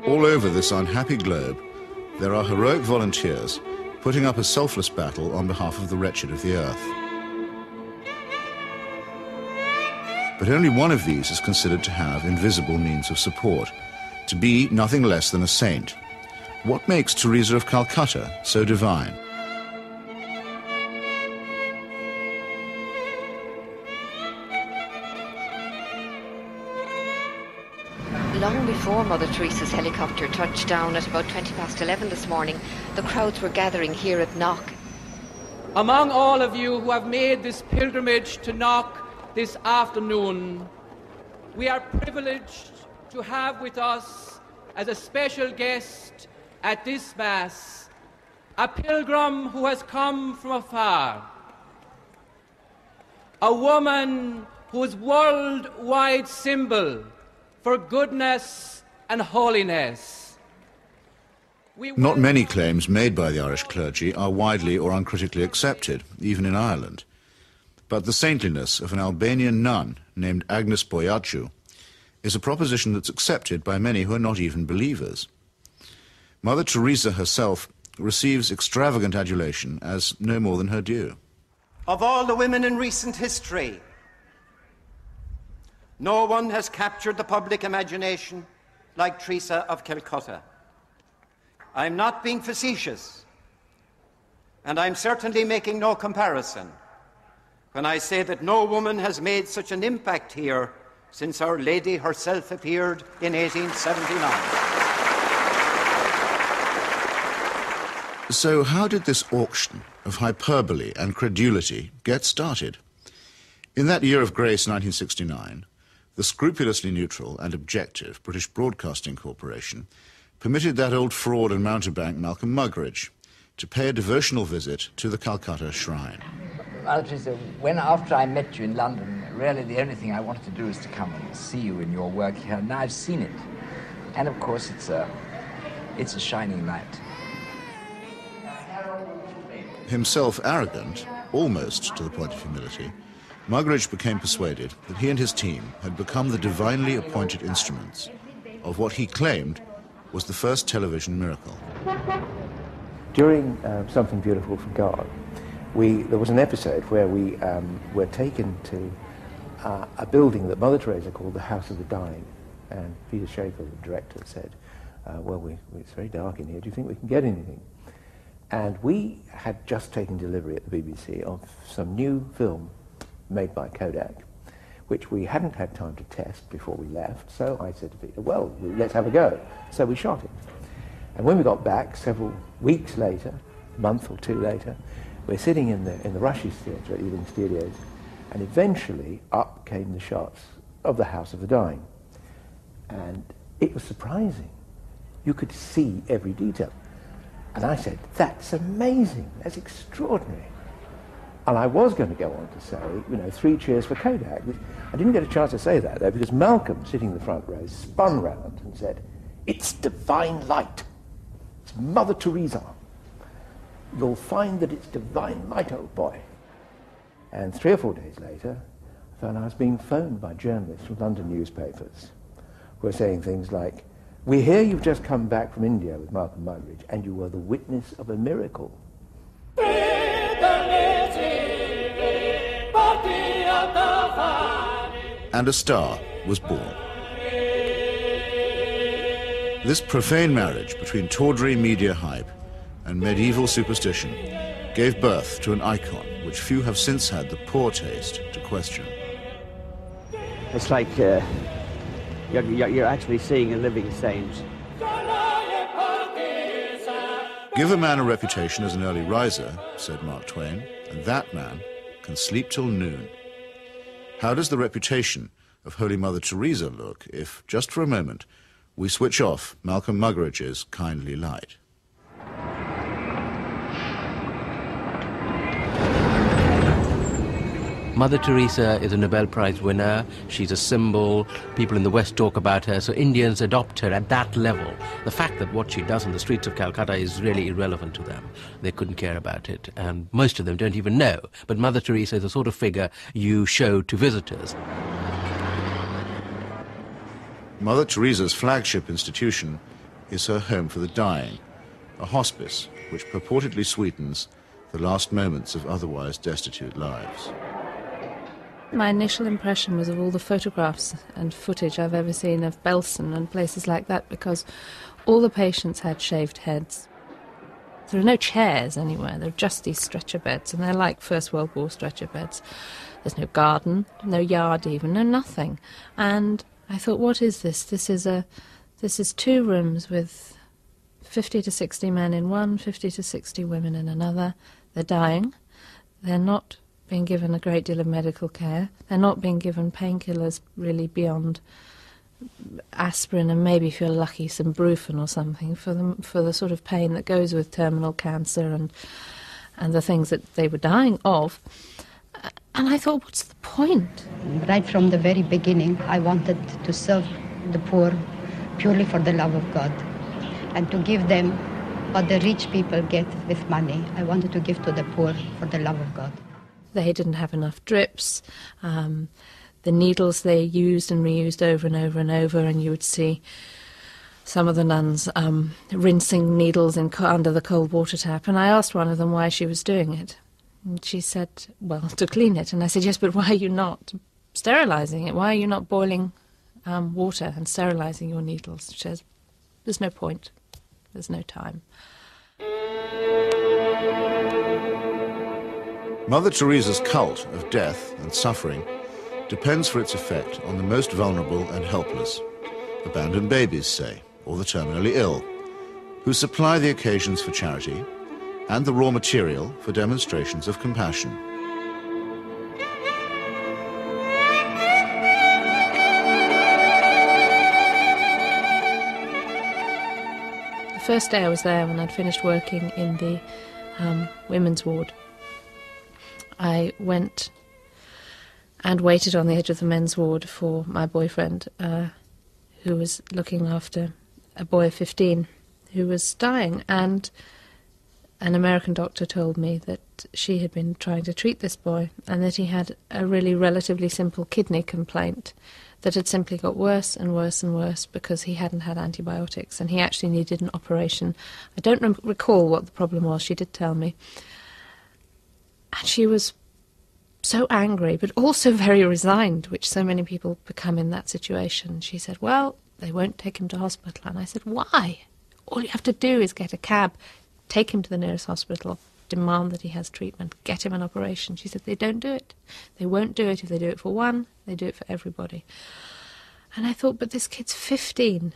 All over this unhappy globe, there are heroic volunteers putting up a selfless battle on behalf of the wretched of the earth. But only one of these is considered to have invisible means of support, to be nothing less than a saint. What makes Teresa of Calcutta so divine? Long before Mother Teresa's helicopter touched down at about 11:20 this morning, the crowds were gathering here at Knock. Among all of you who have made this pilgrimage to Knock this afternoon, we are privileged to have with us as a special guest at this Mass a pilgrim who has come from afar, a woman whose worldwide symbol for goodness and holiness. Not many claims made by the Irish clergy are widely or uncritically accepted, even in Ireland. But the saintliness of an Albanian nun named Agnes Boiaciu is a proposition that's accepted by many who are not even believers. Mother Teresa herself receives extravagant adulation as no more than her due. Of all the women in recent history, no one has captured the public imagination like Teresa of Calcutta. I'm not being facetious, and I'm certainly making no comparison when I say that no woman has made such an impact here since Our Lady herself appeared in 1879. So how did this auction of hyperbole and credulity get started? In that year of grace, 1969, the scrupulously neutral and objective British Broadcasting Corporation permitted that old fraud and mountebank Malcolm Muggeridge to pay a devotional visit to the Calcutta Shrine. Well, Teresa, after I met you in London, really the only thing I wanted to do is to come and see you in your work here. Now I've seen it. And of course it's a shining light. Himself arrogant, almost to the point of humility, Muggeridge became persuaded that he and his team had become the divinely appointed instruments of what he claimed was the first television miracle. During Something Beautiful from God, there was an episode where we were taken to a building that Mother Teresa called the House of the Dying, and Peter Schaefer, the director, said, it's very dark in here, do you think we can get anything? And we had just taken delivery at the BBC of some new film made by Kodak, which we hadn't had time to test before we left, so I said to Peter, well, let's have a go. So we shot it. And when we got back, several weeks later, a month or two later, we're sitting in the Rushes Theatre at Ealing Studios, and eventually up came the shots of the House of the Dying. And it was surprising. You could see every detail. And I said, that's amazing, that's extraordinary. And I was going to go on to say, 3 cheers for Kodak. I didn't get a chance to say that, though, because Malcolm, sitting in the front row, spun round and said, it's divine light. It's Mother Teresa. You'll find that it's divine light, old boy. And 3 or 4 days later, I found I was being phoned by journalists from London newspapers who were saying things like, we hear you've just come back from India with Malcolm Muggeridge, and you were the witness of a miracle. And a star was born. This profane marriage between tawdry media hype and medieval superstition gave birth to an icon which few have since had the poor taste to question. It's like you're actually seeing a living saint. Give a man a reputation as an early riser, said Mark Twain, and that man can sleep till noon. How does the reputation of Holy Mother Teresa look if, just for a moment, we switch off Malcolm Muggeridge's kindly light? Mother Teresa is a Nobel Prize winner. She's a symbol. People in the West talk about her, so Indians adopt her at that level. The fact that what she does on the streets of Calcutta is really irrelevant to them. They couldn't care about it, and most of them don't even know. But Mother Teresa is the sort of figure you show to visitors. Mother Teresa's flagship institution is her home for the dying, a hospice which purportedly sweetens the last moments of otherwise destitute lives. My initial impression was of all the photographs and footage I've ever seen of Belsen and places like that, because all the patients had shaved heads. There are no chairs anywhere, there are just these stretcher beds, and they're like First World War stretcher beds. There's no garden, no yard even, no nothing. And I thought, what is this? This is 2 rooms with 50 to 60 men in one, 50 to 60 women in another. They're dying. They're not being given a great deal of medical care. They're not being given painkillers really beyond aspirin and maybe, if you're lucky, some Brufen or something for the sort of pain that goes with terminal cancer and the things that they were dying of. And I thought, what's the point? Right from the very beginning, I wanted to serve the poor purely for the love of God and to give them what the rich people get with money. I wanted to give to the poor for the love of God. They didn't have enough drips. The needles they used and reused over and over and over, and you would see some of the nuns rinsing needles under the cold water tap. And I asked one of them why she was doing it. And she said, well, to clean it. And I said, yes, but why are you not sterilising it? Why are you not boiling water and sterilising your needles? She says, there's no point. There's no time. Mother Teresa's cult of death and suffering depends for its effect on the most vulnerable and helpless, abandoned babies, say, or the terminally ill, who supply the occasions for charity and the raw material for demonstrations of compassion. The first day I was there, when I'd finished working in the women's ward, I went and waited on the edge of the men's ward for my boyfriend, who was looking after a boy of 15 who was dying. And an American doctor told me that she had been trying to treat this boy and that he had a really relatively simple kidney complaint that had simply got worse and worse and worse because he hadn't had antibiotics, and he actually needed an operation. I don't recall what the problem was. She did tell me. And she was so angry, but also very resigned, which so many people become in that situation. She said, well, they won't take him to hospital. And I said, why? All you have to do is get a cab, take him to the nearest hospital, demand that he has treatment, get him an operation. She said, they don't do it. They won't do it. If they do it for one, they do it for everybody. And I thought, but this kid's 15.